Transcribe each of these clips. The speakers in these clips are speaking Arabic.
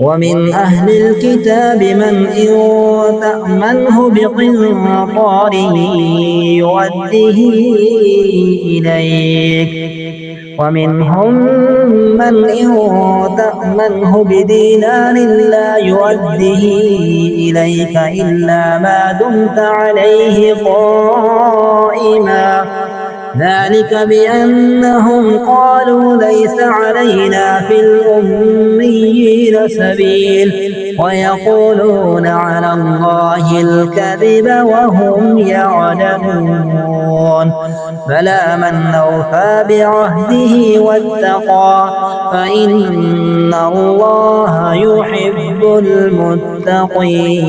ومن أهل الكتاب من إن تأمنه بقنطار يؤديه إليك ومنهم من إن تأمنه بدينار لا يؤديه إليك إلا ما دمت عليه قائما ذلك بأنهم قالوا ليس علينا في الأميين سبيل ويقولون على الله الكذب وهم يعلمون بلى من أوفى بعهده واتقى فإن الله يحب المتقين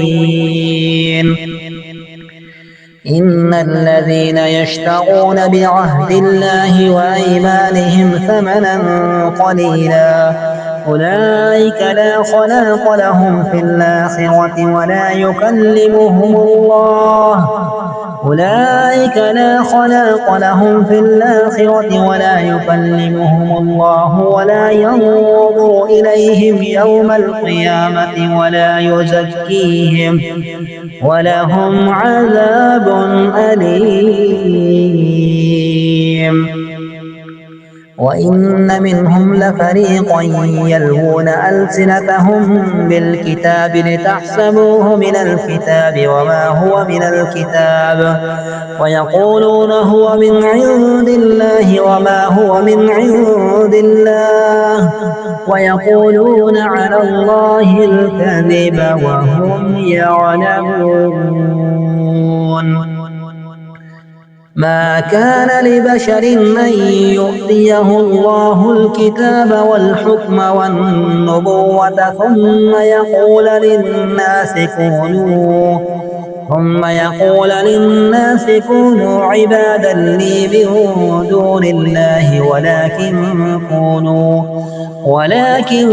إن الذين يشترون بعهد الله وأيمانهم ثمنا قليلا أولئك لا خلاق لهم في الآخرة ولا يكلمهم الله ولا ينظر إليهم يوم القيامة ولا يزكيهم ولهم عذاب أليم وإن منهم لفريقا يلوون ألسنتهم بالكتاب لتحسبوه من الكتاب وما هو من الكتاب ويقولون هو من عند الله وما هو من عند الله ويقولون على الله الكذب وهم يعلمون ما كان لبشر أن يؤتيه الله الكتاب والحكم والنبوة ثم يقول للناس كونوا عبادا لي من دون الله ولكن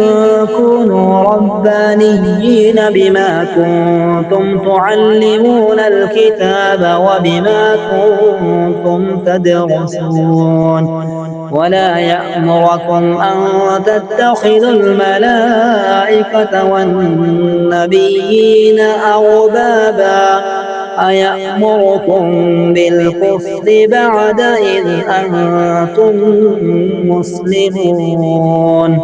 كونوا ربانيين بما كنتم تعلمون الكتاب وبما كنتم تدرسون ولا يأمركم أن تتخذوا الملائكة والنبيين أربابا أيأمركم بالكفر بعد إذ أنتم مسلمون